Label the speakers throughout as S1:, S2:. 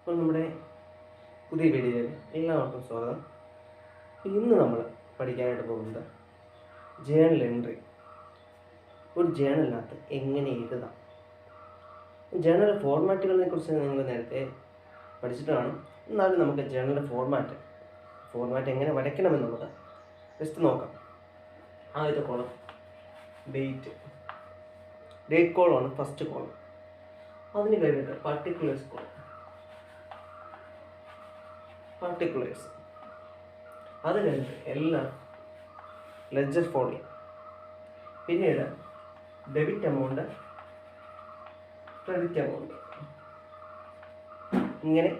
S1: അപ്പോൾ നമ്മുടെ പുതിയ വീഡിയോയിൽ എല്ലാവർക്കും സ്വാഗതം. ഇന്ന് നമ്മൾ പഠിക്കാനായിട്ട് പോകുന്നത് ജേണൽ എൻട്രി. ഒരു ജേണലിനകത്ത് എങ്ങനെ എഴുതാം. ജേണൽ ഫോർമാറ്റുകളെ കുറിച്ച് നിങ്ങൾ നേരത്തെ പഠിച്ചിട്ട് കാണും. എന്നാലും നമുക്ക് ജേണലിൻ്റെ ഫോർമാറ്റ് എങ്ങനെ വരയ്ക്കണമെന്നുള്ളത് ജസ്റ്റ് നോക്കാം. ആദ്യത്തെ കോളം ഡേറ്റ് കോളമാണ് ഫസ്റ്റ് കോളം. അതിന് കഴിഞ്ഞിട്ട് പാർട്ടിക്കുലേഴ്സ്, അത് കഴിഞ്ഞിട്ട് എല്ലാം ലെഡ്ജർ ഫോളി, പിന്നീട് ഡെബിറ്റ് എമൗണ്ട്, ക്രെഡിറ്റ് എമൗണ്ട്, ഇങ്ങനെ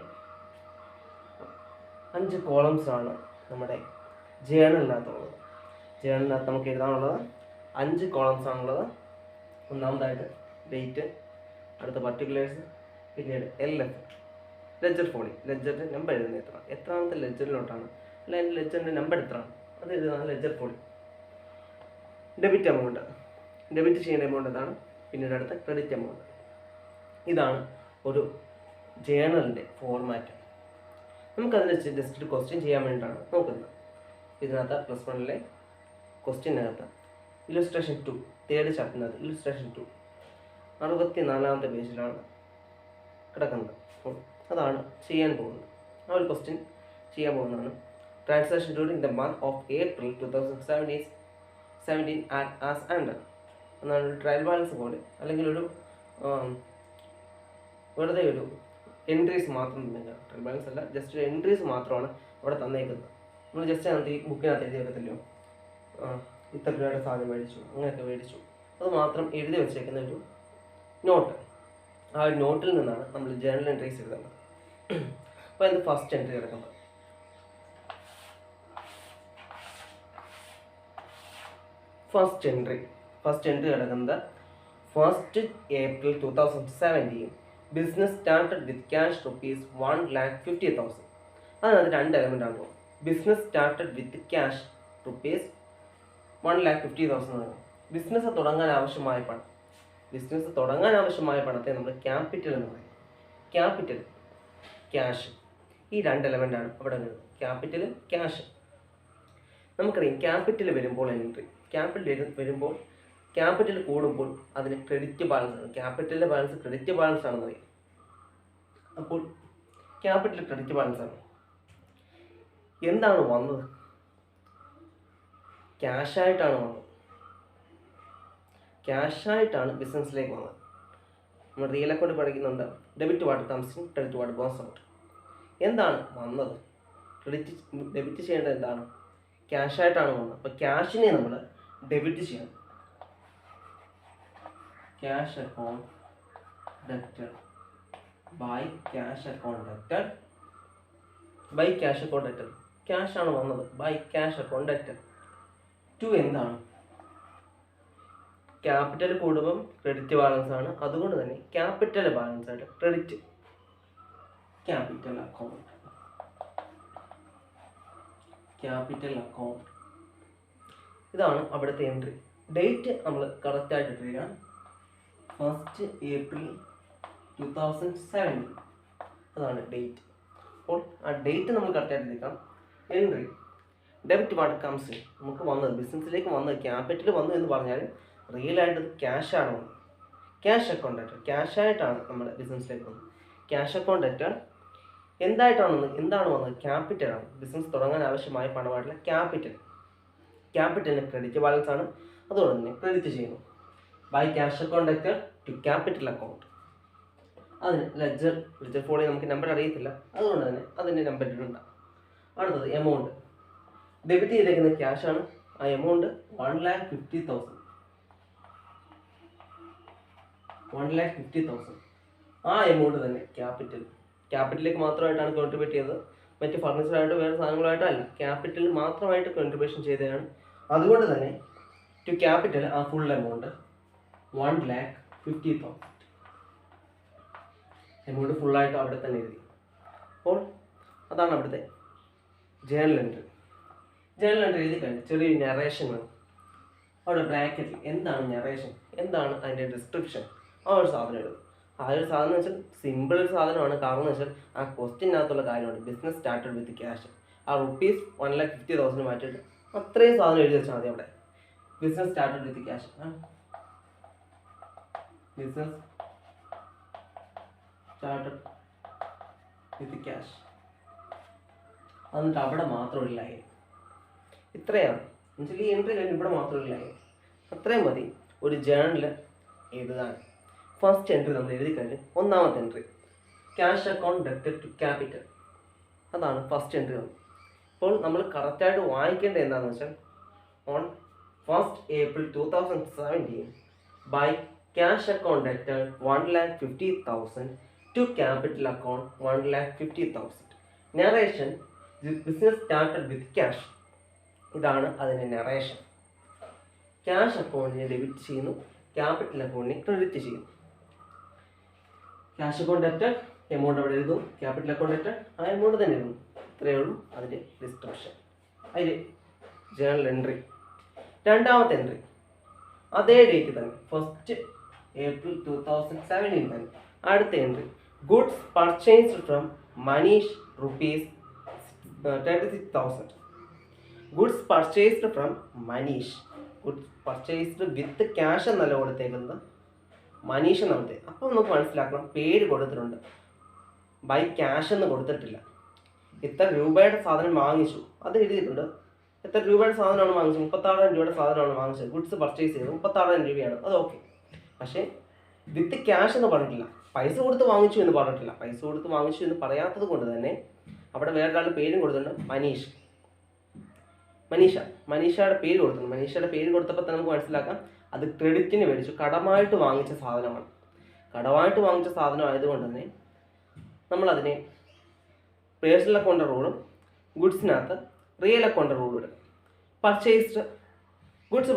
S1: 5 കോളംസാണ് നമ്മുടെ ജേണലിനകത്തുള്ളത്. ജേണലിനകത്ത് നമുക്ക് എഴുതാനുള്ളത് 5 കോളംസാണുള്ളത്. ഒന്നാമതായിട്ട് ഡേറ്റ്, അടുത്ത പർട്ടിക്കുലേഴ്സ്, പിന്നീട് LF ലെഡ്ജർ ഫോളി, ലെഡ്ജറിൻ്റെ നമ്പർ എഴുതുന്നത് എത്രാമത്തെ ലെഡ്ജറിലോട്ടാണ്, അല്ലെങ്കിൽ ലെഡ്ജറിൻ്റെ നമ്പർ എത്രയാണ് അത് എഴുതുന്നതാണ് ledger folio. Debit amount, debit ചെയ്യേണ്ട എമൗണ്ട് എന്താണ്, പിന്നീട് അടുത്ത ക്രെഡിറ്റ് എമൗണ്ട്. ഇതാണ് ഒരു ജേണലിൻ്റെ ഫോർമാറ്റ്. നമുക്കതിന് ജസ്റ്റ് ഒരു ക്വസ്റ്റ്യൻ ചെയ്യാൻ വേണ്ടിയിട്ടാണ് നോക്കുന്നത്. ഇതിനകത്ത് +1 ക്വസ്റ്റ്യനകത്ത് ഇല്ലുസ്ട്രേഷൻ 2, തേർഡ് ചാപ്റ്ററിനകത്ത് ഇല്ലുസ്ട്രേഷൻ 2 64ാമത്തെ പേജിലാണ് കിടക്കുന്നത്. അതാണ് ചെയ്യാൻ പോകുന്നത്. ആ ഒരു ക്വസ്റ്റ്യൻ ചെയ്യാൻ പോകുന്നതാണ്. Transaction during the month of April 2017 as under എന്നാണ്. ഒരു ട്രയൽ ബാലൻസ് പോലെ, അല്ലെങ്കിൽ ഒരു വെറുതെ ഒരു എൻട്രീസ് മാത്രം തന്നില്ല. ട്രയൽ ബാലൻസ് അല്ല, ജസ്റ്റ് ഒരു എൻട്രീസ് മാത്രമാണ് അവിടെ തന്നേക്കുന്നത്. നമ്മൾ ജസ്റ്റ് അതിനകത്ത് ഈ ബുക്കിനകത്ത് എഴുതി വെക്കത്തില്ലോ, ഇത്ര രൂപയുടെ സാധനം മേടിച്ചു, അങ്ങനെയൊക്കെ മേടിച്ചു, അത് മാത്രം എഴുതി വെച്ചേക്കുന്ന ഒരു നോട്ട്. ആ ഒരു നോട്ടിൽ നിന്നാണ് നമ്മൾ ജേണൽ എൻട്രീസ് എഴുതുന്നത്. അപ്പോൾ ഇത് ഫസ്റ്റ് എൻട്രി കിടക്കുന്നത്. ഫസ്റ്റ് എൻട്രി കിടക്കുന്നത് 1st April 2017 business started with cash ₹1,50,000. അതിനകത്ത് 2 എലമെൻ്റ് ആണ്. Business started with cash ₹1,50,000. Business തുടങ്ങാൻ ആവശ്യമായ പണത്തെ നമ്മൾ ക്യാപിറ്റൽ എന്ന് പറയും. ക്യാപിറ്റൽ, ക്യാഷ്, ഈ 2 എലമെൻ്റാണ് അവിടെ വരുന്നത്. ക്യാപിറ്റലും ക്യാഷ്. നമുക്കറിയാം ക്യാപിറ്റൽ വരുമ്പോൾ എൻട്രി, ക്യാപിറ്റൽ കൂടുമ്പോൾ അതിന് ക്രെഡിറ്റ് ബാലൻസ് ആണ്. ക്യാപിറ്റലിൻ്റെ ബാലൻസ് ക്രെഡിറ്റ് ബാലൻസ് ആണെന്ന് അറിയാം. അപ്പോൾ ക്യാപിറ്റൽ ക്രെഡിറ്റ് ബാലൻസ് ആണ്. എന്താണ് വന്നത്? ക്യാഷായിട്ടാണ് ബിസിനസ്സിലേക്ക് വന്നത്. നമ്മൾ റിയൽ അക്കൗണ്ട് പഠിക്കുന്നുണ്ട്. Debit what comes in, credit what goes out. എന്താണ് വന്നത്? ഡെബിറ്റ് ചെയ്യേണ്ടത് എന്താണ്? ക്യാഷായിട്ടാണ് വന്നത്. അപ്പോൾ ക്യാഷിനെ നമ്മൾ ഡെബിറ്റ് ചെയ്യണം. Cash account debtor by cash account debtor. ക്യാഷാണ് വന്നത്, ബൈ ക്യാഷ് അക്കൗണ്ട് ഡെറ്റർ. 2 എന്താണ്? ക്യാപിറ്റൽ കൂടുമ്പം ക്രെഡിറ്റ് ബാലൻസ് ആണ്. അതുകൊണ്ട് തന്നെ ക്യാപിറ്റൽ ബാലൻസ് ആയിട്ട് ക്രെഡിറ്റ്, ക്യാപിറ്റൽ അക്കൗണ്ട്. ഇതാണ് അവിടുത്തെ എൻട്രി. ഡേറ്റ് നമ്മൾ കറക്റ്റായിട്ട് ഇട്ടിരിക്കാം. 1st April 2017 അതാണ് ഡേറ്റ്. അപ്പോൾ ആ ഡേറ്റ് നമ്മൾ കറക്റ്റായിട്ട് ഇരിക്കാം. Entry debit what comes in, നമുക്ക് വന്നത് ബിസിനസ്സിലേക്ക് വന്നത് ക്യാപിറ്റൽ വന്നു എന്ന് പറഞ്ഞാൽ റിയലായിട്ട് ക്യാഷാണ് വന്നത്. ക്യാഷ് അക്കൗണ്ട് ഡെറ്റർ, ക്യാഷായിട്ടാണ് നമ്മുടെ ബിസിനസ്സിലേക്ക് വന്നത്. ക്യാഷ് അക്കൗണ്ട് ഡെറ്റർ എന്താണ് വന്നത്? ക്യാപിറ്റലാണ്. ബിസിനസ് തുടങ്ങാൻ ആവശ്യമായ പണമായിട്ടുള്ള ക്യാപിറ്റലിന് ക്രെഡിറ്റ് ബാലൻസ് ആണ്. അതുകൊണ്ട് തന്നെ ക്രെഡിറ്റ് ചെയ്യുന്നു. By cash account debtor to capital account. അതിന് ലെഡ്ജർ ഫോളി നമുക്ക് നമ്പർ അറിയത്തില്ല, അതുകൊണ്ട് തന്നെ അതിൻ്റെ നമ്പർ ഇട്ടുണ്ടാകും. അടുത്തത് എമൗണ്ട്. ഡെബിറ്റ് ചെയ്തേക്കുന്ന ക്യാഷാണ്. ആ എമൗണ്ട് 1,50,000. ആ എമൗണ്ട് തന്നെ ക്യാപിറ്റലിലേക്ക് മാത്രമായിട്ടാണ് കോൺട്രിബ്യൂട്ട് ചെയ്തത്. മറ്റ് ഫർണിച്ചറായിട്ട് വേറെ സാധനങ്ങളായിട്ടല്ല, ക്യാപിറ്റലിൽ മാത്രമായിട്ട് കോൺട്രിബ്യൂഷൻ ചെയ്തതാണ്. അതുകൊണ്ട് തന്നെ ടു ക്യാപിറ്റൽ ആ ഫുൾ എമൗണ്ട് 1,50,000. എമൗണ്ട് ഫുള്ളായിട്ട് അവിടെ തന്നെ എഴുതി. അപ്പോൾ അതാണ് അവിടുത്തെ ജേണൽ എൻട്രി. എഴുതി കഴിഞ്ഞ് ചെറിയൊരു നറേഷൻ വേണം. അവിടെ ബ്രാക്കറ്റിൽ എന്താണ് നറേഷൻ, എന്താണ് അതിൻ്റെ ഡിസ്ക്രിപ്ഷൻ, ആ ഒരു സാധനം എഴുതും. ആ ഒരു സാധനം എന്ന് വെച്ചാൽ സിമ്പിൾ ഒരു സാധനമാണ്. കാരണം എന്ന് വെച്ചാൽ ആ ക്വസ്റ്റ്യനകത്തുള്ള കാര്യമാണ് ബിസിനസ് സ്റ്റാർട്ടഡ് വിത്ത് ക്യാഷ്. ആ റുപ്പീസ് 1,50,000 മാറ്റിയിട്ട് അത്രയും സാധനം എഴുതി വെച്ചാൽ മതി അവിടെ. Business started with cash, business started with cash, എന്നിട്ട് അവിടെ മാത്രം ഒരു ലൈൻ. ഇത്രയാണ് എന്നുവെച്ചാൽ ഈ എൻട്രി കഴിഞ്ഞ് ഇവിടെ മാത്രം ഒരു ലൈൻ. അത്രയും മതി ഒരു ജേണലിൽ എഴുതാൻ. ഫസ്റ്റ് എൻട്രി നമ്മൾ എഴുതി കഴിഞ്ഞ് ഒന്നാമത്തെ entry cash account debited to capital, അതാണ് ഫസ്റ്റ് എൻട്രി. അപ്പോൾ നമ്മൾ കറക്റ്റായിട്ട് വായിക്കേണ്ടത് എന്താണെന്ന് വെച്ചാൽ on 1st April 2017 by cash account debited 1,50,000 to capital account 1,50,000. Narration business started with cash, ഇതാണ് അതിൻ്റെ നറേഷൻ. ക്യാഷ് അക്കൗണ്ടിനെ ഡെബിറ്റ് ചെയ്യുന്നു, ക്യാപിറ്റൽ അക്കൗണ്ടിനെ ക്രെഡിറ്റ് ചെയ്യുന്നു. ക്യാഷ് അക്കൗണ്ട് ഡെബിറ്റഡ് എമൗണ്ട് അവിടെ എഴുതും, ക്യാപിറ്റൽ അക്കൗണ്ട് ഡെബിറ്റഡ് ആ എമൗണ്ട് തന്നെ എഴുതും. ഇത്രയേ ഉള്ളൂ അതിൻ്റെ ഡിസ്ക്രിപ്ഷൻ. അതിൽ ജേണൽ എൻട്രി. രണ്ടാമത്തെ എൻട്രി അതേ ഡേറ്റ് തന്നെ, 1st April 2017 തന്നെ. അടുത്ത entry goods purchased from Manish rupees 36,000. Goods purchased from Manish, goods purchased with cash എന്നല്ല കൊടുത്തേക്കുന്നത്, മനീഷ് എന്നാണ്. അപ്പോൾ നമുക്ക് മനസ്സിലാക്കണം പേര് കൊടുത്തിട്ടുണ്ട്, ബൈ ക്യാഷ് എന്ന് കൊടുത്തിട്ടില്ല. എത്ര രൂപയുടെ സാധനം വാങ്ങിച്ചു അത് എഴുതിയിട്ടുണ്ട്. എത്ര രൂപയുടെ സാധനമാണ് വാങ്ങിച്ചത്? 36,000 രൂപയുടെ സാധനമാണ് വാങ്ങിച്ചത്. ഗുഡ്സ് പർച്ചേസ് ചെയ്തത് 36,000 രൂപയാണ്, അത് ഓക്കെ. പക്ഷേ വിത്ത് ക്യാഷ് എന്ന് പറഞ്ഞിട്ടില്ല, പൈസ കൊടുത്ത് വാങ്ങിച്ചു എന്ന് പറഞ്ഞിട്ടില്ല. പൈസ കൊടുത്ത് വാങ്ങിച്ചു എന്ന് പറയാത്തത് കൊണ്ട് തന്നെ അവിടെ വേറൊരാളുടെ പേരും കൊടുത്തിട്ടുണ്ട്, മനീഷ്. മനീഷയുടെ പേര് കൊടുത്തിട്ടുണ്ട്. മനീഷയുടെ പേര് കൊടുത്തപ്പോൾ തന്നെ നമുക്ക് മനസ്സിലാക്കാം അത് ക്രെഡിറ്റിന് മേടിച്ചു, കടമായിട്ട് വാങ്ങിച്ച സാധനമാണ്. കടമായിട്ട് വാങ്ങിച്ച സാധനം ആയതുകൊണ്ട് തന്നെ നമ്മളതിനെ പേഴ്സണൽ അക്കൗണ്ട് റൂളും ഗുഡ്സിനകത്ത് റിയൽ അക്കൗണ്ട് റൂളും ഇടും. Goods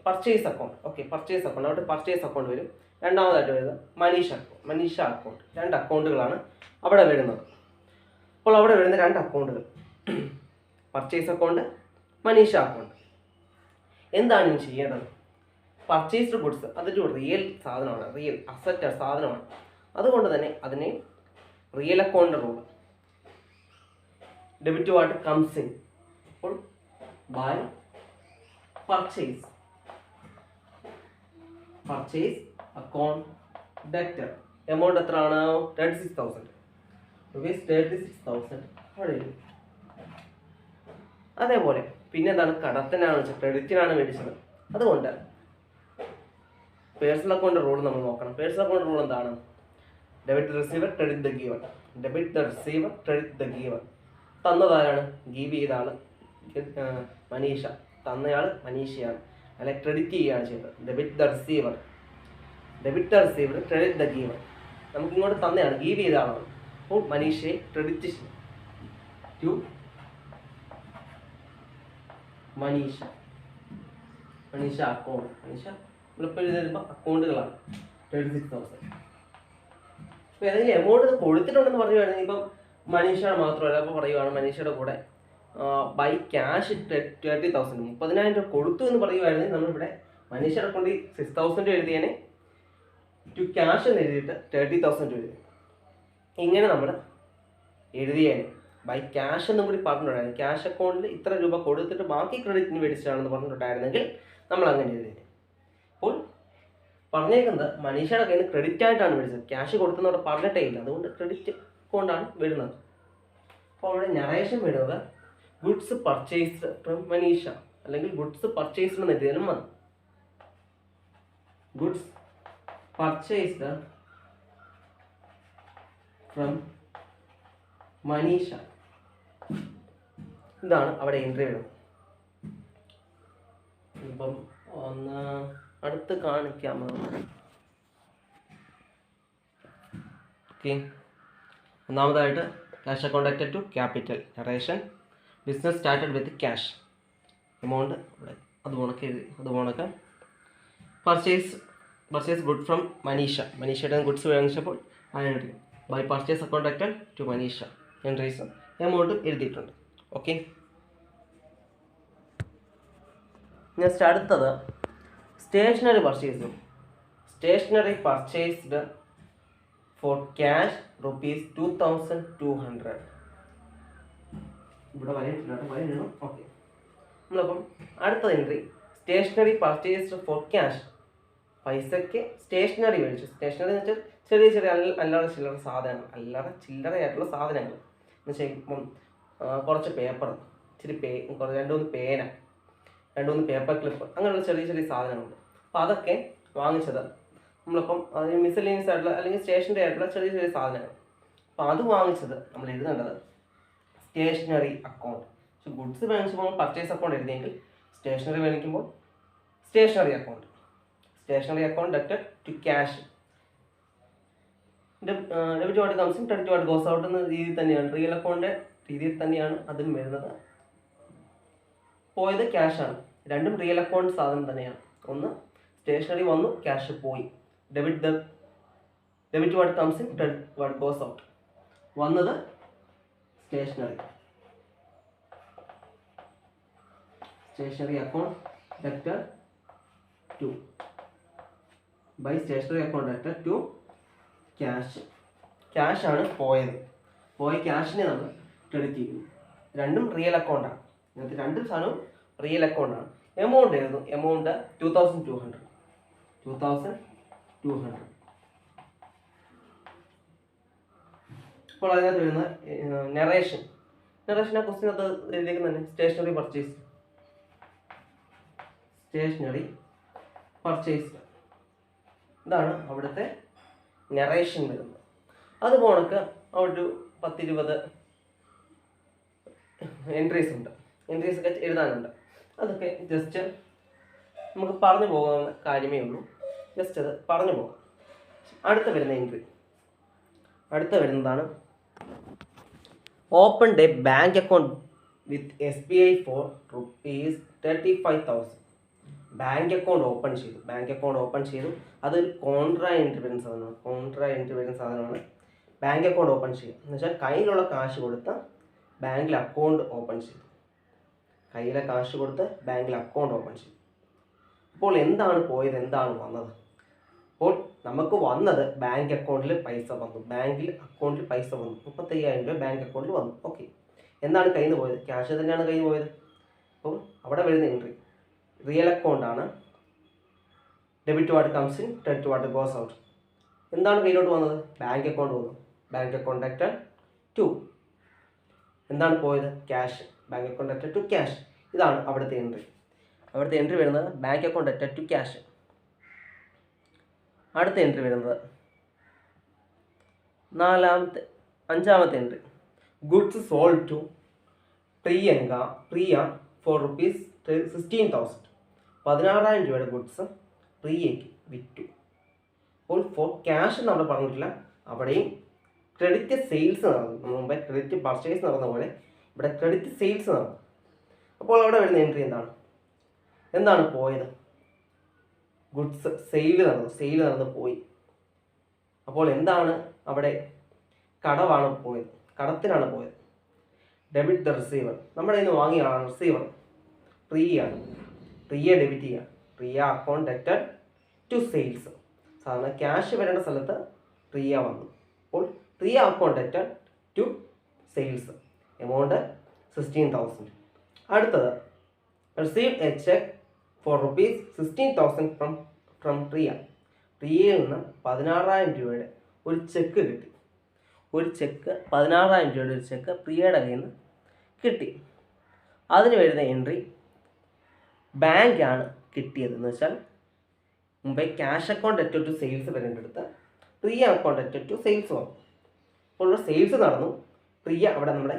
S1: purchase account, okay, purchase account, അവിടെ പർച്ചേസ് അക്കൗണ്ട് വരും. രണ്ടാമതായിട്ട് വരുന്നത് മനീഷ അക്കൗണ്ട്. 2 അക്കൗണ്ടുകളാണ് അവിടെ വരുന്നത്. അപ്പോൾ അവിടെ വരുന്ന 2 അക്കൗണ്ടുകൾ, പർച്ചേസ് അക്കൗണ്ട്, മനീഷ അക്കൗണ്ട്. എന്താണ് ഇനി ചെയ്യേണ്ടത്? പർച്ചേസ്ഡ് ഗുഡ്സ് അതൊരു റിയൽ സാധനമാണ്, റിയൽ അസറ്റ് സാധനമാണ്. അതുകൊണ്ട് തന്നെ അതിനെ real account rule debit what comes in. അപ്പോൾ by purchase account debtor amount എത്രയാണ്? 36,000 റുപ്പീസ്. 36,000 അവിടെ എഴുതി. അതേപോലെ പിന്നെ എന്താണ്? കടത്തിനാണ് വെച്ചാൽ ക്രെഡിറ്റിനാണ് മേടിച്ചത്. അതുകൊണ്ട് പേഴ്സണൽ അക്കൗണ്ട് റൂൾ നമ്മൾ നോക്കണം. പേഴ്സണൽ അക്കൗണ്ട് റൂൾ എന്താണ്? Debit receiver credit the giver. Debit the receiver credit the giver. തന്നതാരാണ്? ഗീവ് ചെയ്ത ആൾ മനീഷ, തന്നയാൾ മനീഷയാണ്, അല്ലെ ക്രെഡിറ്റ് ചെയ്യുകയാണ് ചെയ്തത്. Debit the receiver credit the giver. നമുക്ക് ഇങ്ങോട്ട് തന്നയാണ്, ഗീവ് ചെയ്ത ആളാണ്. അപ്പോൾ മനീഷയെ ക്രെഡിറ്റ് ടു മനീഷ അക്കൗണ്ട്. നമ്മളിപ്പോൾ എഴുതുമ്പോൾ അക്കൗണ്ടുകളാണ് 36,000. ഇപ്പോൾ ഏതെങ്കിലും എമൗണ്ട് കൊടുത്തിട്ടുണ്ടെന്ന് പറയുകയാണെങ്കിൽ ഇപ്പം മനീഷയുടെ മാത്രമല്ല, അപ്പോൾ പറയുവാണ് മനീഷയുടെ കൂടെ ബൈ ക്യാഷ് 30,000 30,000 രൂപ കൊടുത്തു എന്ന് പറയുവായിരുന്നെങ്കിൽ നമ്മളിവിടെ മനീഷയുടെ അക്കൗണ്ടിൽ 6,000 എഴുതിയേനെ, ടു ക്യാഷ് എന്ന് എഴുതിയിട്ട് 30,000 രൂപ എഴുതി. ഇങ്ങനെ നമ്മൾ എഴുതിയേനെ. ബൈ ക്യാഷ് എന്നും കൂടി പറഞ്ഞിട്ടുണ്ടായിരുന്നു. ക്യാഷ് അക്കൗണ്ടിൽ ഇത്ര രൂപ കൊടുത്തിട്ട് ബാക്കി ക്രെഡിറ്റിന് മേടിച്ചാണെന്ന് പറഞ്ഞിട്ടുണ്ടായിരുന്നെങ്കിൽ നമ്മൾ അങ്ങനെ എഴുതിയത്. അപ്പോൾ പറഞ്ഞേക്കുന്നത് മനീഷയുടെ കയ്യിൽ നിന്ന് ക്രെഡിറ്റ് ആയിട്ടാണ് മേടിച്ചത്, ക്യാഷ് കൊടുക്കുന്നവിടെ പറഞ്ഞിട്ടേ ഇല്ല. അതുകൊണ്ട് ക്രെഡിറ്റ് കൊണ്ടാണ് വരുന്നത്. അപ്പോൾ അവിടെ നറേഷൻ വരുന്നത് ഗുഡ്സ് പർച്ചേസ്ഡ് ഫ്രം മനീഷ, അല്ലെങ്കിൽ ഗുഡ്സ് പർച്ചേസ്ഡ് എന്ന് എഴുതിയാലും മതി. ഗുഡ്സ് പർച്ചേസ്ഡ് ഫ്രം മനീഷ, ഇതാണ് അവിടെ എൻട്രി വരുന്നത്. ഇപ്പം ഒന്ന് അടുത്ത് കാണിക്കാമോ? ഓക്കെ, ഒന്നാമതായിട്ട് ക്യാഷ് അക്കൗണ്ട് ഡെറ്റഡ് to capital narration. Business started with cash amount ഇവിടെ അതുപോണൊക്കെ പർച്ചേസ് ഗുഡ് ഫ്രം മനീഷയുടെ ഗുഡ്സ് വാങ്ങിച്ചപ്പോൾ ആ എൻട്രി ബൈ പർച്ചേസ് അക്കൗണ്ട് ഡെറ്റഡ് ടു മനീഷ എൻട്രീസ് എമൗണ്ട് എഴുതിയിട്ടുണ്ട്. ഓക്കെ, നെക്സ്റ്റ് അടുത്തത് സ്റ്റേഷനറി പർച്ചേസ്ഡ് ഫോർ ക്യാഷ് ₹2,200. ഇവിടെ വരയിട്ടില്ല. ഓക്കെ. നമ്മളപ്പം അടുത്ത entry stationery purchased for cash. പൈസയ്ക്ക് സ്റ്റേഷനറി മേടിച്ചു. സ്റ്റേഷനറി എന്ന് വെച്ചാൽ ചെറിയ ചെറിയ അല്ലറ ചില്ലറ സാധനങ്ങൾ, ചില്ലറയായിട്ടുള്ള സാധനങ്ങൾ എന്ന് വെച്ചാൽ ഇപ്പം കുറച്ച് പേപ്പർ, ഇച്ചിരി രണ്ട് മൂന്ന് പേന, രണ്ട് മൂന്ന് പേപ്പർ ക്ലിപ്പ്, അങ്ങനെയുള്ള ചെറിയ ചെറിയ സാധനങ്ങളുണ്ട്. അപ്പോൾ അതൊക്കെ വാങ്ങിച്ചത് നമ്മളിപ്പം അതിന് മിസലേനിയസ് ആയിട്ടുള്ള അല്ലെങ്കിൽ സ്റ്റേഷനറി ആയിട്ടുള്ള ചെറിയ ചെറിയ സാധനങ്ങൾ. അപ്പോൾ അത് വാങ്ങിച്ചത് നമ്മൾ എഴുതേണ്ടത് സ്റ്റേഷനറി അക്കൗണ്ട്. പക്ഷെ ഗുഡ്സ് മേടിക്കുമ്പോൾ പർച്ചേസ് അക്കൗണ്ട് എഴുതിയെങ്കിൽ സ്റ്റേഷനറി മേടിക്കുമ്പോൾ stationery account. Stationery account debited to cash. Debit what comes in, credit what goes out എന്ന രീതിയിൽ തന്നെയാണ്, റിയൽ അക്കൗണ്ടിൻ്റെ രീതിയിൽ തന്നെയാണ് അതും വരുന്നത്. പോയത് ക്യാഷാണ്. രണ്ടും റിയൽ അക്കൗണ്ട് സാധനം തന്നെയാണ്. ഒന്ന് സ്റ്റേഷനറി വന്നു, ക്യാഷ് പോയി. Debit what comes in, credit what goes out. വന്നത് stationery account debited to by stationery account debited to cash. ക്യാഷാണ് പോയത്. പോയ ക്യാഷിനെ നമ്മൾ ക്രെഡിറ്റ് ചെയ്യുന്നു. രണ്ടും റിയൽ അക്കൗണ്ടാണ്. ഇങ്ങനത്തെ രണ്ടും സാധനവും റിയൽ അക്കൗണ്ടാണ്. എമൗണ്ട് എഴുതുന്നു. എമൗണ്ട് 2,200. ഇപ്പോൾ അതിനകത്ത് വരുന്ന നെറേഷൻ ആ ക്വസ്റ്റിനകത്ത് എഴുതിയേക്കുന്ന തന്നെ സ്റ്റേഷനറി പർച്ചേസ്. ഇതാണ് അവിടുത്തെ നെറേഷൻ വരുന്നത്. അതുപോണക്ക് അവിടെ ഒരു 10-20 എൻട്രീസ് ഉണ്ട്. എൻട്രീസ് ഒക്കെ എഴുതാനുണ്ട്. അതൊക്കെ ജസ്റ്റ് നമുക്ക് പറഞ്ഞു പോകുന്ന കാര്യമേ ഉള്ളൂ. ജസ്റ്റ് അത് പറഞ്ഞു പോകാം. അടുത്ത വരുന്നതാണ് open a bank account with SBI for ₹35,000. Bank account open ചെയ്തു. അതൊരു കോൺട്രാ എൻട്രി വരുന്ന സാധനമാണ്. ബാങ്ക് അക്കൗണ്ട് ഓപ്പൺ ചെയ്യും എന്ന് വെച്ചാൽ കയ്യിലുള്ള കാശ് കൊടുത്ത് ബാങ്കിൽ അക്കൗണ്ട് ഓപ്പൺ ചെയ്തു. അപ്പോൾ എന്താണ് പോയത്, എന്താണ് വന്നത്? അപ്പോൾ നമുക്ക് വന്നത് ബാങ്ക് അക്കൗണ്ടിൽ പൈസ വന്നു. 35,000 രൂപ ബാങ്ക് അക്കൗണ്ടിൽ വന്നു. ഓക്കെ. എന്താണ് കയ്യിൽ നിന്ന് പോയത്? ക്യാഷ് തന്നെയാണ് കയ്യിൽ പോയത്. അപ്പോൾ അവിടെ വരുന്ന എൻട്രി റിയൽ അക്കൗണ്ട് ആണ്. Debit what comes in, credit what goes out. എന്താണ് കയ്യിലോട്ട് വന്നത്? ബാങ്ക് അക്കൗണ്ട് വന്നു. Bank account debited to. എന്താണ് പോയത്? Cash. Bank account debited to cash. ഇതാണ് അവിടുത്തെ എൻട്രി വരുന്നത് bank account debited to cash. അടുത്ത എൻട്രി വരുന്നത് അഞ്ചാമത്തെ entry goods sold to Priya for ₹16,000. 16,000 രൂപയുടെ ഗുഡ്സ് പ്രിയയ്ക്ക് വിറ്റു. അപ്പോൾ ഫോർ ക്യാഷ് നമ്മൾ പറഞ്ഞിട്ടില്ല. അവിടെയും ക്രെഡിറ്റ് സെയിൽസ് നടന്നു. നമ്മൾ മുമ്പേ ക്രെഡിറ്റ് പർച്ചേസ് നടന്ന പോലെ ഇവിടെ ക്രെഡിറ്റ് സെയിൽസ് നടന്നു. അപ്പോൾ അവിടെ വരുന്ന എൻട്രി എന്താണ് പോയത്? ഗുഡ്സ് സെയിൽ നടന്നു പോയി. അപ്പോൾ എന്താണ് അവിടെ? കടത്തിനാണ് പോയത്. Debit the receiver. നമ്മുടെ കയ്യിൽ നിന്ന് വാങ്ങിയ ആളാണ് റിസീവർ. പ്രിയ ഡെബിറ്റ് ചെയ്യുക. Priya account debited to sales. സാധാരണ ക്യാഷ് വരേണ്ട സ്ഥലത്ത് പ്രിയ വന്നു. അപ്പോൾ Priya account debited to sales. Amount 16,000. അടുത്തത് receive a cheque for ₹16,000 from പ്രിയയിൽ നിന്ന് 16,000 രൂപയുടെ ഒരു ചെക്ക് കിട്ടി. 16,000 രൂപയുടെ ഒരു ചെക്ക് പ്രിയയുടെ കയ്യിൽ നിന്ന് കിട്ടി. അതിന് വരുന്ന എൻട്രി ബാങ്കാണ് കിട്ടിയതെന്ന് വെച്ചാൽ മുമ്പേ cash account debited to sales വരേണ്ടടുത്ത് Priya account debited to sales വന്നു. അപ്പോൾ സെയിൽസ് നടന്നു. പ്രിയ അവിടെ നമ്മുടെ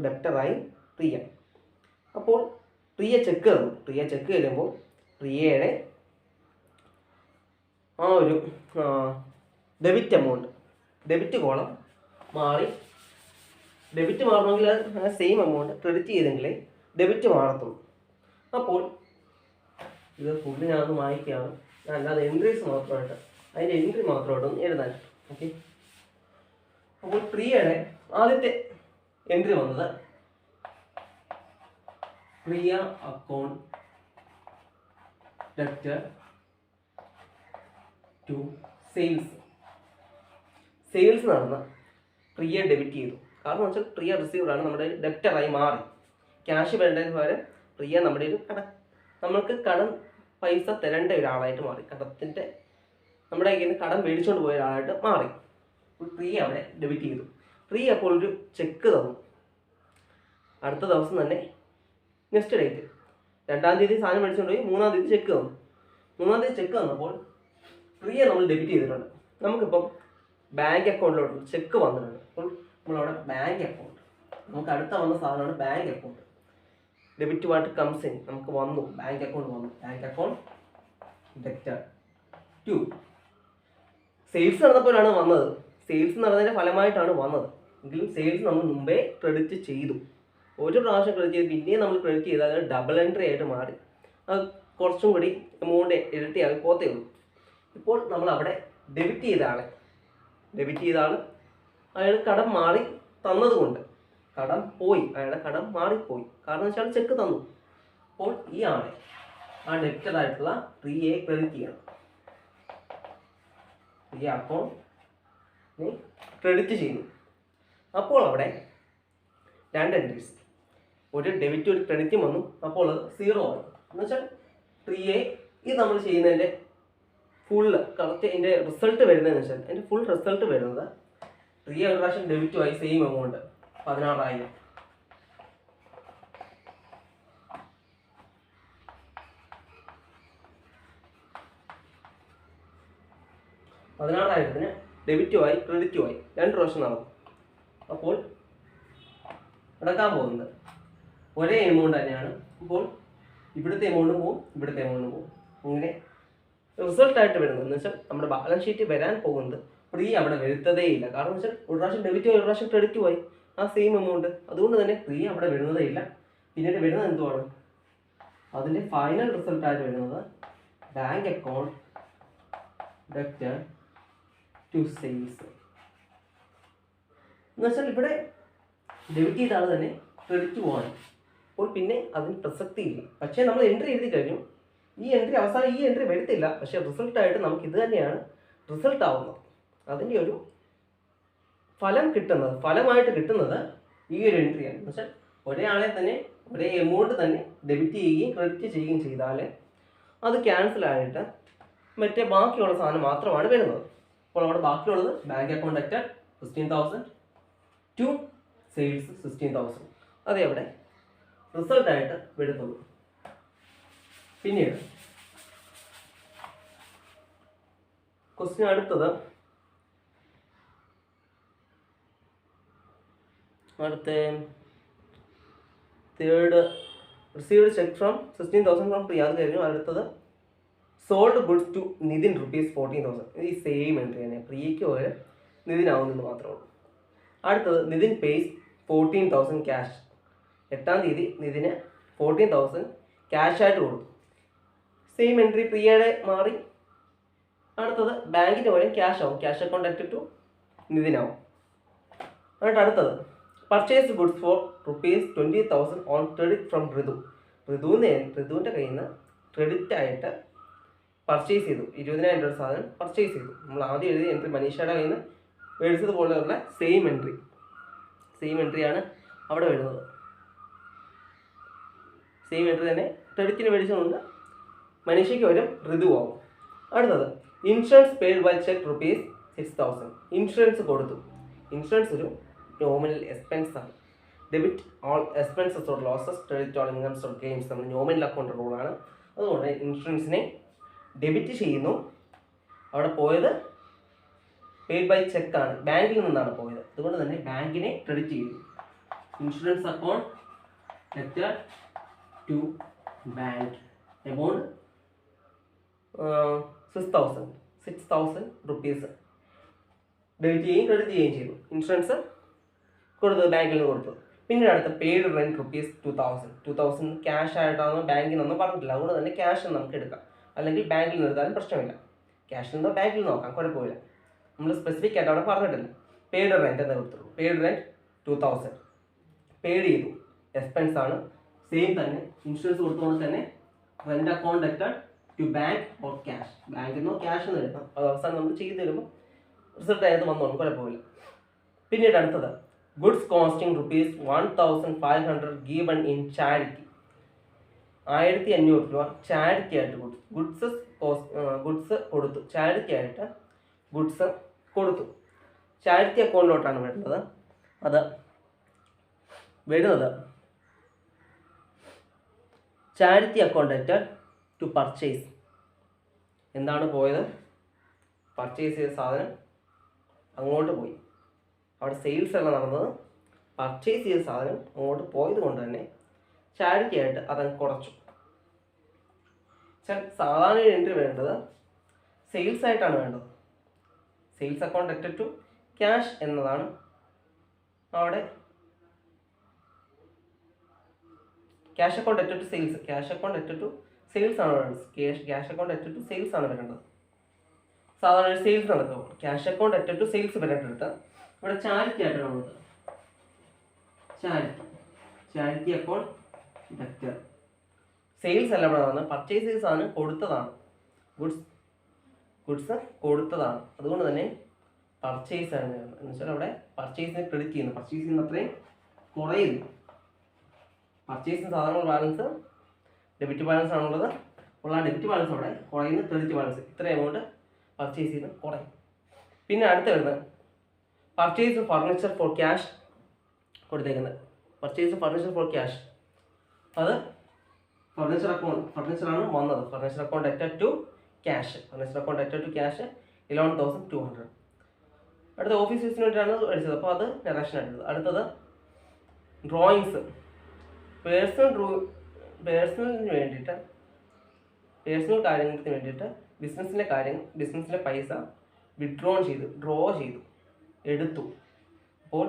S1: ഡെപ്റ്ററായി പ്രിയ. അപ്പോൾ പ്രിയ ചെക്ക് തന്നു. തരുമ്പോൾ പ്രിയയുടെ ആ ഒരു ഡെബിറ്റ് കോളം മാറി. ഡെബിറ്റ് മാറണമെങ്കിൽ സെയിം എമൗണ്ട് ക്രെഡിറ്റ് ചെയ്തെങ്കിലേ ഡെബിറ്റ് മാറത്തുള്ളൂ. അപ്പോൾ ഇത് ഫുള്ള് ഞാനൊന്ന് വായിക്കുകയാണ്. അല്ലാതെ എൻട്രീസ് മാത്രമായിട്ട് അതിൻ്റെ എൻട്രി മാത്രമായിട്ടൊന്ന് എഴുതാൻ. ഓക്കെ. അപ്പോൾ പ്രിയയുടെ ആദ്യത്തെ എൻട്രി വന്നത് പ്രിയ അക്കൗണ്ട് ഡെബിറ്റഡ് ടു സെയിൽസ് നടന്ന പ്രിയ ഡെബിറ്റ് ചെയ്തു. കാരണം എന്ന് വെച്ചാൽ പ്രിയ റിസീവറാണ്, നമ്മുടെ ഡെപ്റ്ററായി മാറി. ക്യാഷ് വേണ്ടതിന് പകരം പ്രിയ നമ്മുടെ ഒരു നമ്മൾക്ക് കടം പൈസ തരേണ്ട ഒരാളായിട്ട് മാറി. നമ്മുടെ കയ്യിൽ നിന്ന് കടം മേടിച്ചുകൊണ്ട് പോയ ഒരാളായിട്ട് മാറി. പ്രിയ അവിടെ ഡെബിറ്റ് ചെയ്തു. പ്രിയ അപ്പോൾ ഒരു ചെക്ക് തന്നു. അടുത്ത ദിവസം തന്നെ നെക്സ്റ്റ് ഡേറ്റ് 2-ാം തീയതി സാധനം മേടിച്ചുകൊണ്ട് പോയി, 3-ാം തീയതി ചെക്ക് തന്നു. 3-ാം തീയതി ചെക്ക് തന്നപ്പോൾ പ്രിയ നമ്മൾ ഡെബിറ്റ് ചെയ്തിട്ടുണ്ട്. നമുക്കിപ്പം ബാങ്ക് അക്കൗണ്ടിലോട്ട് ചെക്ക് വന്നിട്ടുണ്ട്. അപ്പോൾ നമ്മളവിടെ ബാങ്ക് അക്കൗണ്ട്, നമുക്ക് അടുത്ത വന്ന സാധനമാണ് bank account. Debit what comes in, നമുക്ക് വന്നു, ബാങ്ക് അക്കൗണ്ട് വന്നു. Bank account debtor to sales നടന്നപ്പോഴാണ് വന്നത്. സെയിൽസ് നടന്നതിൻ്റെ ഫലമായിട്ടാണ് വന്നത്. എങ്കിലും സെയിൽസ് നമ്മൾ മുമ്പേ ക്രെഡിറ്റ് ചെയ്തു. ഒരു പ്രാവശ്യം ക്രെഡിറ്റ് ചെയ്ത് പിന്നെയും നമ്മൾ ക്രെഡിറ്റ് ചെയ്താൽ അത് ഡബിൾ എൻട്രി ആയിട്ട് മാറി. അത് കുറച്ചും കൂടി എമൗണ്ട് ഇരട്ടിയായി പോത്തേ ഉള്ളൂ. ഇപ്പോൾ നമ്മൾ അവിടെ ഡെബിറ്റ് ചെയ്ത ആൾ അയാൾ കടം മാറി തന്നതുകൊണ്ട് കടം പോയി, അയാളുടെ കടം മാറിപ്പോയി. കാരണം വെച്ചാൽ ചെക്ക് തന്നു. അപ്പോൾ ഈ ആളെ ആ ഡെപ്റ്ററായിട്ടുള്ള പ്രിയയെ ക്രെഡിറ്റ് ചെയ്യണം. ഈ അക്കൗണ്ട് ക്രെഡിറ്റ് ചെയ്യുന്നു. അപ്പോൾ അവിടെ 2 എൻട്രീസ്, ഒരു ഡെബിറ്റ് ഒരു ക്രെഡിറ്റും വന്നു. അപ്പോൾ അത് 0 ആണ്. എന്ന് വെച്ചാൽ പ്രിയയെ ഇത് നമ്മൾ ചെയ്യുന്നതിൻ്റെ ഫുള്ള് കറക്റ്റ് അതിൻ്റെ റിസൾട്ട് വരുന്നതെന്ന് വെച്ചാൽ അതിൻ്റെ ഫുൾ റിസൾട്ട് വരുന്നത് പ്രിയ ഒരു പ്രാവശ്യം ഡെബിറ്റുമായി സെയിം എമൗണ്ട് 16,000. ഡെബിറ്റുമായി ക്രെഡിറ്റുമായി 2 പ്രാവശ്യം നടന്നു. അപ്പോൾ നടക്കാൻ പോകുന്നത് ഒരേ എമൗണ്ട് തന്നെയാണ്. അപ്പോൾ ഇവിടുത്തെ എമൗണ്ടും പോവും, ഇവിടുത്തെ എമൗണ്ടും പോവും. അങ്ങനെ റിസൾട്ടായിട്ട് വരുന്നത് എന്ന് വെച്ചാൽ നമ്മുടെ ബാലൻസ് ഷീറ്റ് വരാൻ പോകുന്നത് പ്രിയ അവിടെ വരുത്തതേ ഇല്ല. കാരണം എന്ന് വെച്ചാൽ ഒരു പ്രാവശ്യം ഡെബിറ്റ് പോയി, ഒരു പ്രാവശ്യം ക്രെഡിറ്റ് പോയി, ആ സെയിം എമൗണ്ട്. അതുകൊണ്ട് തന്നെ പ്രിയ അവിടെ വരുന്നതേ ഇല്ല. പിന്നീട് വരുന്നത് എന്തുവാണ്? അതിൻ്റെ ഫൈനൽ റിസൾട്ടായിട്ട് വരുന്നത് bank account debtor to sales എന്ന് വെച്ചാൽ ഇവിടെ ഡെബിറ്റ് ചെയ്ത ആൾ തന്നെ ക്രെഡിറ്റ് പോകാൻ. അപ്പോൾ പിന്നെ അതിന് പ്രസക്തിയില്ല. പക്ഷേ നമ്മൾ എൻട്രി എഴുതി കഴിഞ്ഞു. ഈ എൻട്രി വരത്തില്ല. പക്ഷേ റിസൾട്ടായിട്ട് നമുക്ക് ഇത് തന്നെയാണ് റിസൾട്ട് ആവുന്നത്. അതിൻ്റെ ഒരു ഫലമായിട്ട് കിട്ടുന്നത് ഈ ഒരു എൻട്രിയാണ്. എന്ന് വെച്ചാൽ ഒരേ ആളെ തന്നെ ഒരേ എമൗണ്ട് തന്നെ ഡെബിറ്റ് ചെയ്യുകയും ക്രെഡിറ്റ് ചെയ്യുകയും ചെയ്താൽ അത് ക്യാൻസലായിട്ട് മറ്റേ ബാക്കിയുള്ള സാധനം മാത്രമാണ് വരുന്നത്. അപ്പോൾ അവിടെ ബാക്കിയുള്ളത് bank account debtor 16,000 to sales 16,000. അതേ അവിടെ റിസൾട്ടായിട്ട് വരുന്നുള്ളൂ. പിന്നീട് ക്വസ്റ്റ്യൻ അടുത്ത third received cheque from 16,000 from Priya. അത് കഴിഞ്ഞു. അടുത്തത് സോൾഡ് ഗുഡ്സ് ടു നിതിൻ ₹14,000. ഈ സെയിം എൻട്രി തന്നെ, പ്രിയയ്ക്ക് പകരം നിതിനാവുന്നത് മാത്രമേ ഉള്ളൂ. അടുത്തത് നിതിൻ പേയ്സ് 14,000 ക്യാഷ്. 8-ാം തീയതി നിതിന് 14,000 ക്യാഷായിട്ട് കൊടുത്തു. സെയിം എൻട്രി പ്രിയയുടെ മാറി. അടുത്തത് ബാങ്കിൻ്റെ പകരം ക്യാഷ് ആവും, ക്യാഷ് അക്കൗണ്ട് ഡെപ്റ്റ് ടു നിതിനാവും. എന്നിട്ട് അടുത്തത് purchase goods for ₹20,000 on credit from ഋതുവിൻ്റെ കയ്യിൽ നിന്ന് ക്രെഡിറ്റ് ആയിട്ട് പർച്ചേസ് ചെയ്തു. 20,000 രൂപ സാധനം പർച്ചേസ് ചെയ്തു. നമ്മൾ ആദ്യം എഴുതിയ എൻട്രി മനീഷയുടെ കയ്യിൽ നിന്ന് മേടിച്ചതുപോലെയുള്ള സെയിം എൻട്രിയാണ് അവിടെ വരുന്നത്. സെയിം എൻട്രി തന്നെ ക്രെഡിറ്റിന് മേടിച്ചതുകൊണ്ട് മനീഷയ്ക്ക് വരും ഋതുവാകും. അടുത്തത് insurance paid by cheque ₹6,000. Insurance കൊടുത്തു. ഇൻഷുറൻസ് ഒരു നോമിനൽ എക്സ്പെൻസ് ആണ്. Debit all expenses or losses, credit all incomes or gains. നമ്മൾ നോമിനൽ അക്കൗണ്ട് റൂളാണ്. അതുകൊണ്ട് ഇൻഷുറൻസിനെ ഡെബിറ്റ് ചെയ്യുന്നു. അവിടെ പോയത് പെയ്ഡ് ബൈ ചെക്കാണ്, ബാങ്കിൽ നിന്നാണ് പോയത്. അതുകൊണ്ട് തന്നെ ബാങ്കിനെ ക്രെഡിറ്റ് ചെയ്യുന്നു. Insurance account debtor to bank. Amount 6,000 rupees debit ചെയ്യുകയും ക്രെഡിറ്റ് ചെയ്യുകയും ചെയ്തു. ഇൻഷുറൻസ് കൊടുത്തത് ബാങ്കിൽ നിന്ന് കൊടുത്തു. പിന്നീട് അടുത്ത പെയ്ഡ് റെൻറ്റ് ₹2,000 ക്യാഷ് ആയിട്ടാണ് ബാങ്കിൽ നിന്നൊന്നും പറഞ്ഞിട്ടില്ല. അതുകൊണ്ട് തന്നെ ക്യാഷ് നമുക്ക് എടുക്കാം, അല്ലെങ്കിൽ ബാങ്കിൽ നിന്ന് എടുത്താലും പ്രശ്നമില്ല. ക്യാഷിൽ നിന്നോ ബാങ്കിൽ നോക്കാം, കുഴപ്പമില്ല. നമ്മൾ സ്പെസിഫിക് ആയിട്ട് അവിടെ പറഞ്ഞിട്ടില്ല. പെയ്ഡ് റെൻറ്റ് എന്താ കൊടുത്തുള്ളൂ. പെയ്ഡ് റെൻറ്റ് 2,000 പെയ്ഡ് ചെയ്തു. എക്സ്പെൻസ് ആണ്, സെയിം തന്നെ. ഇൻഷുറൻസ് കൊടുത്തുകൊണ്ട് തന്നെ rent account debtor to bank or cash. ബാങ്കിൽ നിന്നോ ക്യാഷ് എന്ന് എഴുതാം. അത് അവസാനം നമ്മൾ ചെയ്ത് തരുമ്പോൾ റിസൾട്ട് അതിനകത്ത് വന്നോളും, കുഴപ്പമില്ല. പിന്നീട് അടുത്തത് goods costing ₹1,500 given in charity. 1500 രൂപ ചാരിറ്റി ആയിട്ട് ഗുഡ്സ് കൊടുത്തു. ചാരിറ്റി ആയിട്ട് ഗുഡ്സ് കൊടുത്തു. ചാരിറ്റി അക്കൗണ്ടിലോട്ടാണ് വരുന്നത്. അത് വരുന്നത് ചാരിറ്റി അക്കൗണ്ട് ടു പർച്ചേസ്. എന്താണ് പോയത്? പർച്ചേസ് ചെയ്ത സാധനം അങ്ങോട്ട് പോയി. അവിടെ സെയിൽസ് അല്ല നടന്നത്, പർച്ചേസ് ചെയ്ത സാധനം അങ്ങോട്ട് പോയത് കൊണ്ട് തന്നെ ചാരിറ്റി ആയിട്ട് അതങ്ങ് കുറച്ചു. സാധാരണ എൻട്രി വേണ്ടത് സെയിൽസ് ആയിട്ടാണ് വേണ്ടത്. സെയിൽസ് അക്കൗണ്ട് അറ്റഡ് ടു ക്യാഷ് എന്നതാണ് അവിടെ. Cash account അറ്റഡ് to sales, cash account അറ്റഡ് to sales ആണ് വേണ്ടത്. ക്യാഷ് അക്കൗണ്ട് അറ്റഡ് ടു സെയിൽസ് ആണ് വരേണ്ടത്. സാധാരണ സെയിൽസ് നടക്കും. ക്യാഷ് അക്കൗണ്ട് അറ്റഡ് ടു സെയിൽസ് വരേണ്ടടുത്ത് ഇവിടെ ചാരിറ്റി ആയിട്ടാണ് വന്നത്. Charity account debtor. സെയിൽസ് അല്ല ഇവിടെ വന്നത്, പർച്ചേസ് ചെയ്ത സാധനം കൊടുത്തതാണ്. ഗുഡ്സ് കൊടുത്തതാണ്. അതുകൊണ്ട് തന്നെ പർച്ചേസ് ആണ് വരുന്നത്. എന്ന് വെച്ചാൽ അവിടെ പർച്ചേസിനെ ക്രെഡിറ്റ് ചെയ്യുന്നു. പർച്ചേസ് ചെയ്യുന്ന അത്രയും കുറയുന്നു. പർച്ചേസ് സാധാരണ ബാലൻസ് ഡെബിറ്റ് ബാലൻസ് ആണുള്ളത്. അപ്പോൾ ആ ഡെബിറ്റ് ബാലൻസ് അവിടെ കുറയുന്നു. ക്രെഡിറ്റ് ബാലൻസ് ഇത്ര എമൗണ്ട് പർച്ചേസ് ചെയ്ത് കുറയും. പിന്നെ അടുത്ത വരുന്നത് പർച്ചേസ് ഫർണിച്ചർ ഫോർ ക്യാഷ് കൊടുത്തേക്കുന്നത്. പർച്ചേസ് ഫർണിച്ചർ ഫോർ ക്യാഷ്, അത് ഫർണിച്ചറാണ് വന്നത്. Furniture account അറ്റഡ് to cash. Furniture account അറ്റഡ് to cash 11,200. അടുത്ത ഓഫീസ് യൂസിന് വേണ്ടിയിട്ടാണ് അടിച്ചത്. അപ്പോൾ അത് നറേഷൻ എടുത്തത്. അടുത്തത് ഡ്രോയിങ്സ്. പേഴ്സണലിന് വേണ്ടിയിട്ട്, പേഴ്സണൽ കാര്യങ്ങൾക്ക് വേണ്ടിയിട്ട് ബിസിനസ്സിലെ പൈസ ഡ്രോ ചെയ്തു, എടുത്തു. അപ്പോൾ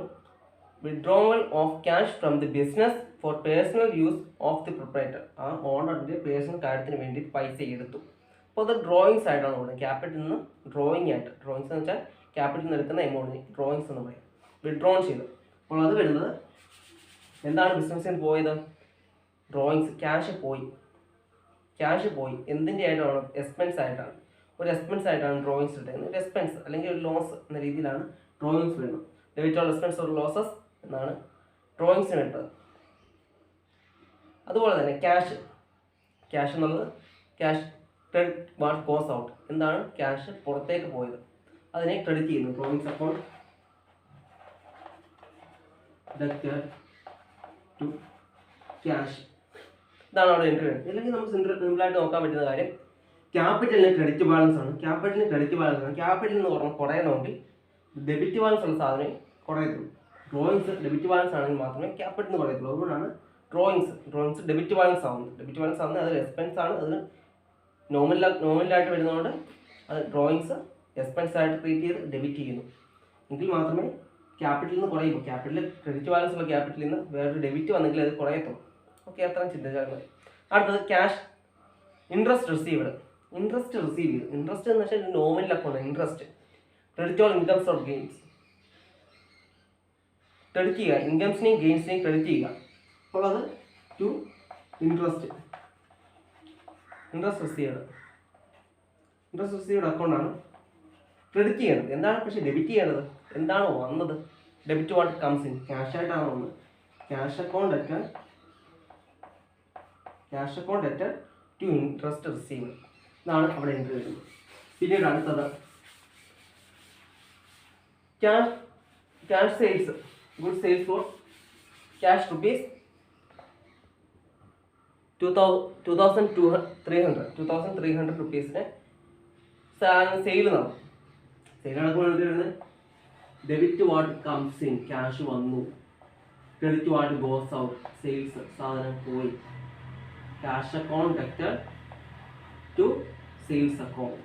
S1: withdrawal of cash from the business for personal use of the proprietor. ആ ഓണറിൻ്റെ പേഴ്സണൽ കാര്യത്തിന് വേണ്ടി പൈസ എടുത്തു. അപ്പോൾ അത് ഡ്രോയിങ്സ് ആയിട്ടാണ് പറയുന്നത്. ക്യാപിറ്റലിൽ നിന്ന് ഡ്രോയിങ് ആയിട്ട്. ഡ്രോയിങ്സ് എന്ന് വെച്ചാൽ ക്യാപിറ്റലിൽ നിന്ന് എടുക്കുന്ന എമൗണ്ടിന് ഡ്രോയിങ്സ് എന്ന് പറയും. വിഡ്രോൺ ചെയ്തു. അപ്പോൾ അത് വരുന്നത് എന്താണ്? ബിസിനസ്സിന് പോയത് ഡ്രോയിങ്സ്. ക്യാഷ് പോയി. എന്തിൻ്റെ ആയിട്ടാണ്? എക്സ്പെൻസ് ആയിട്ടാണ്. ഒരു എക്സ്പെൻസ് ആയിട്ടാണ് ഡ്രോയിങ്സ് എടുക്കുന്നത്. ഒരു എക്സ്പെൻസ് അല്ലെങ്കിൽ ഒരു ലോസ് എന്ന രീതിയിലാണ് ഡ്രോയിങ്സ് വരുന്നത്. Debit all expense or losses എന്നാണ് ഡ്രോയിങ്സിന് വേണ്ടത്. അതുപോലെ തന്നെ ക്യാഷ് എന്നുള്ളത് cash credit what goes out. എന്താണ്? ക്യാഷ് പുറത്തേക്ക് പോയത്, അതിനെ ക്രെഡിറ്റ് ചെയ്യുന്നു. Drawings account debtor to cash. ഇതാണ് അവിടെ എൻട്രി വരുന്നത്. ഇല്ലെങ്കിൽ നമുക്ക് സിമ്പിളായിട്ട് നോക്കാൻ പറ്റുന്ന കാര്യം ക്യാപിറ്റലിന് ക്രെഡിറ്റ് ബാലൻസ് ആണ്. ക്യാപിറ്റലിൽ നിന്ന് കുറയണമെങ്കിൽ ഡെബിറ്റ് ബാലൻസ് ഉള്ള സാധനം കുറയത്തുള്ളൂ. ഡ്രോയിങ്സ് ഡെബിറ്റ് ബാലൻസ് ആണെങ്കിൽ മാത്രമേ ക്യാപിറ്റലിൽ നിന്ന് കുറയത്തുള്ളൂ. അതുകൊണ്ടാണ് ഡ്രോയിങ്സ് ഡെബിറ്റ് ബാലൻസ് ആവുന്നത്. അത് എക്സ്പെൻസ് ആണ്. അതിന് നോമിനലായിട്ട് വരുന്നതുകൊണ്ട് അത് ഡ്രോയിങ്സ് എക്സ്പെൻസ് ആയിട്ട് ട്രീറ്റ് ചെയ്ത് ഡെബിറ്റ് ചെയ്യുന്നു. എങ്കിൽ മാത്രമേ ക്യാപിറ്റലിൽ നിന്ന് കുറയുമ്പോൾ, ക്രെഡിറ്റ് ബാലൻസ് ഉള്ള ക്യാപിറ്റലിൽ നിന്ന് വേറൊരു ഡെബിറ്റ് വന്നെങ്കിൽ അത് കുറയത്തുള്ളൂ. ഓക്കെ, അത്രയും ചിന്തിച്ചാൽ മതി. അടുത്തത് ക്യാഷ് ഇൻട്രസ്റ്റ് റിസീവ് ചെയ്തു. ഇൻട്രസ്റ്റ് എന്ന് വെച്ചാൽ nominal account. Interest credit all incomes or gains. Credit ചെയ്യുക, ഇൻകംസിനെയും ഗെയിൻസിനെയും ക്രെഡിറ്റ് ചെയ്യുക. അപ്പോൾ അത് ടു ഇൻട്രസ്റ്റ് റിസീവ്ഡ് അക്കൗണ്ടാണ് ക്രെഡിറ്റ് ചെയ്യേണ്ടത്. എന്താണ് പക്ഷേ ഡെബിറ്റ് ചെയ്യേണ്ടത്? എന്താണ് വന്നത്? Debit what comes in, cash ആയിട്ടാണ് വന്നത്. Cash account at to interest received. ഇതാണ് അവിടെ എൻട്രി വരുന്നത്. പിന്നീട് അടുത്തത് cash sales. Good sales for cash ₹2,300 റുപ്പീസിന് സെയിൽ നടക്കും. സെയിൽ നടക്കുമ്പോൾ debit what comes in, cash വന്നു. Credit what goes out, sales സാധനം പോയി. Cash account debtor to sales account.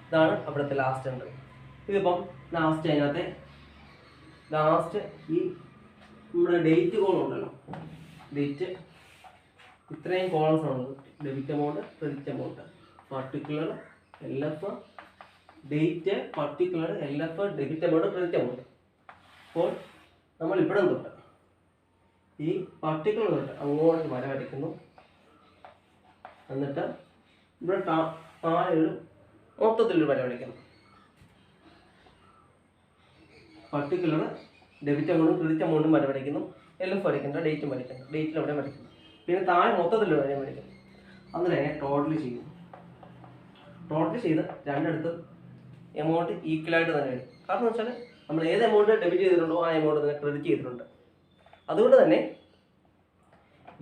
S1: ഇതാണ് അവിടുത്തെ ലാസ്റ്റ് എൻട്രി. ഇതിപ്പം ലാസ്റ്റ് ഈ നമ്മുടെ ഡേറ്റ് കോളം ഉണ്ടല്ലോ, ഡേറ്റ് ഇത്രയും കോളംസ് ആണ്. Debit amount, credit amount, particular LF, date, particular LF, debit amount, credit amount. അപ്പോൾ നമ്മൾ ഇവിടെ തൊട്ട് ഈ പർട്ടിക്കുലർ തൊട്ട് അങ്ങോട്ട് വരവടിക്കുന്നു. എന്നിട്ട് ഇവിടെ താഴെ ഒരു മൊത്തത്തിലൊരു വര വരയ്ക്കണം. പർട്ടിക്കുലർ ഡെബിറ്റ് എമൗണ്ടും ക്രെഡിറ്റ് എമൗണ്ടും വര വരയ്ക്കുന്നു. LF വരയ്ക്കേണ്ട, ഡേറ്റും വരയ്ക്കേണ്ട, ഡേറ്റിൽ അവിടെ വരയ്ക്കുന്നു. പിന്നെ താഴെ മൊത്തത്തിലൊരു വര വരയ്ക്കുന്നു. അങ്ങനെ ടോട്ടൽ ചെയ്യും. ടോട്ടൽ ചെയ്ത് രണ്ടിടത്തും എമൗണ്ട് ഈക്വലായിട്ട് തന്നെ വരും. കാരണം എന്ന് വെച്ചാൽ നമ്മൾ ഏത് എമൗണ്ട് ഡെബിറ്റ് ചെയ്തിട്ടുണ്ടോ ആ എമൗണ്ട് തന്നെ ക്രെഡിറ്റ് ചെയ്തിട്ടുണ്ട്. അതുകൊണ്ട് തന്നെ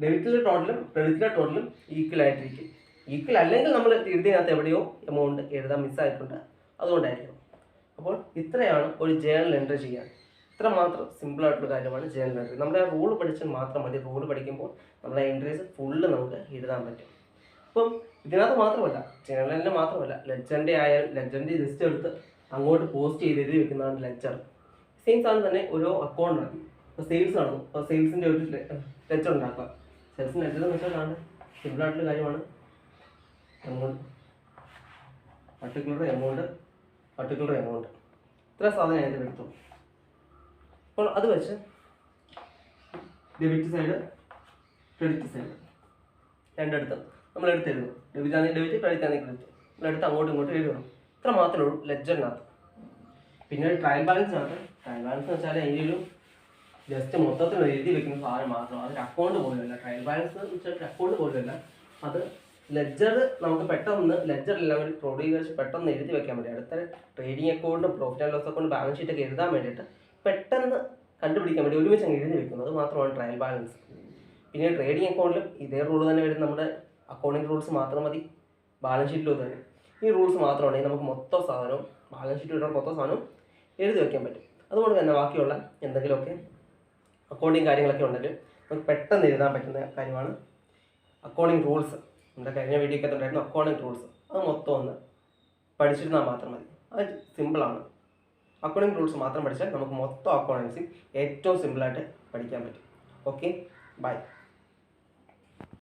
S1: ഡെബിറ്റിലെ ടോട്ടലും ക്രെഡിറ്റിലെ ടോട്ടലും ഈക്വൽ ആയിട്ടിരിക്കും. ഈക്വൽ അല്ലെങ്കിൽ നമ്മൾ എഴുതിയതിനകത്ത് എവിടെയോ എമൗണ്ട് എഴുതാൻ മിസ്സായിട്ടുണ്ട്, അതുകൊണ്ടായിരിക്കും. അപ്പോൾ ഇത്രയാണ് ഒരു ജേണൽ എൻട്രി ചെയ്യാൻ. ഇത്ര മാത്രം സിമ്പിളായിട്ടുള്ള കാര്യമാണ് ജേണൽ എൻട്രി. നമ്മുടെ ആ റൂൾ പഠിച്ചാൽ മാത്രം മതി. റൂൾ പഠിക്കുമ്പോൾ നമ്മുടെ എൻട്രീസ് ഫുള്ള് നമുക്ക് എഴുതാൻ പറ്റും. അപ്പം ഇതിനകത്ത് മാത്രമല്ല, ജേണലിൻ്റെ മാത്രമല്ല, ലെഡ്ജറിൻ്റെ ആയാലും ലെഡ്ജറിൻ്റെ ജസ്റ്റ് എടുത്ത് അങ്ങോട്ട് പോസ്റ്റ് ചെയ്ത് എഴുതി വെക്കുന്നതാണ് ലെഡ്ജർ. സെയിം സാധനം തന്നെ ഓരോ അക്കൗണ്ടാണ്. ഇപ്പോൾ സെയിൽസ് നടന്നു, അപ്പോൾ സെയിൽസിൻ്റെ ഒരു ലെഡ്ജർ ഉണ്ടാക്കുക. സെയിൽസിൻ്റെ ലെഡ്ജർ എന്ന് വെച്ചാൽ സിമ്പിളായിട്ടുള്ള കാര്യമാണ്. എമൗണ്ട്, പർട്ടിക്കുലർ എമൗണ്ട്, ഇത്ര സാധനം അതിൻ്റെ എടുത്തു. അപ്പോൾ അത് വെച്ച് ഡെബിറ്റ് സൈഡ്, ക്രെഡിറ്റ് സൈഡ് രണ്ടിടത്തും നമ്മൾ എടുത്തെഴുതും. ഡെബിറ്റ് ആണെങ്കിൽ ഡെബിറ്റ്, ക്രെഡിറ്റ് ആണെങ്കിൽ ക്രെഡിറ്റ്, നമ്മളെടുത്ത് അങ്ങോട്ടും ഇങ്ങോട്ടും എഴുതണം. ഇത്ര മാത്രമേ ഉള്ളൂ ലെഡ്ജറിനകത്ത്. പിന്നെ ഒരു ട്രയൽ ബാലൻസിനകത്ത്, ട്രയൽ ബാലൻസ് എന്ന് വെച്ചാൽ അതിൻ്റെ ഒരു ജസ്റ്റ് മൊത്തത്തിൽ എഴുതി വെക്കുന്ന സാധനം മാത്രം. അതൊരു അക്കൗണ്ട് പോലുമല്ല. ട്രയൽ ബാലൻസ് എന്ന് വെച്ചാൽ അക്കൗണ്ട് പോലുമല്ല. അത് ലെഡ്ജർ നമുക്ക് പെട്ടെന്ന് ലെഡ്ജറെല്ലാം കൂടി ക്രോഡീകരിച്ച് പെട്ടെന്ന് എഴുതി വെക്കാൻ വേണ്ടി, അടുത്ത ട്രേഡിംഗ് അക്കൗണ്ടും profit and loss account balance ഷീറ്റൊക്കെ എഴുതാൻ വേണ്ടിയിട്ട് പെട്ടെന്ന് കണ്ടുപിടിക്കാൻ വേണ്ടി ഒരുമിച്ച് അങ്ങ് എഴുതി വെക്കുന്നത് മാത്രമാണ് ട്രയൽ ബാലൻസ്. പിന്നെ ട്രേഡിംഗ് അക്കൗണ്ടിലും ഇതേ റൂൾ തന്നെ വരുന്ന നമ്മുടെ അക്കൗണ്ടിങ് റൂൾസ് മാത്രം മതി. ബാലൻസ് ഷീറ്റിലും തന്നെ ഈ റൂൾസ് മാത്രമാണെങ്കിൽ നമുക്ക് മൊത്തം സാധനവും ബാലൻസ് ഷീറ്റ് ഇടുന്ന മൊത്തം സാധനവും എഴുതി വയ്ക്കാൻ പറ്റും. അതുകൊണ്ട് തന്നെ ബാക്കിയുള്ള എന്തെങ്കിലുമൊക്കെ അക്കൗണ്ടിങ് കാര്യങ്ങളൊക്കെ ഉണ്ടെങ്കിൽ നമുക്ക് പെട്ടെന്ന് എഴുതാൻ പറ്റുന്ന കാര്യമാണ് അക്കൗണ്ടിങ് റൂൾസ്. നമ്മുടെ കഴിഞ്ഞ വീഡിയോക്കകത്ത് ഉണ്ടായിരുന്നു അക്കൗണ്ടിങ് റൂൾസ്. അത് മൊത്തം ഒന്ന് പഠിച്ചിരുന്നാൽ മാത്രം മതി. അത് സിമ്പിളാണ്. അക്കൗണ്ടിങ് റൂൾസ് മാത്രം പഠിച്ചാൽ നമുക്ക് മൊത്തം അക്കൗണ്ടൻസി ഏറ്റവും സിമ്പിളായിട്ട് പഠിക്കാൻ പറ്റും. Okay, by.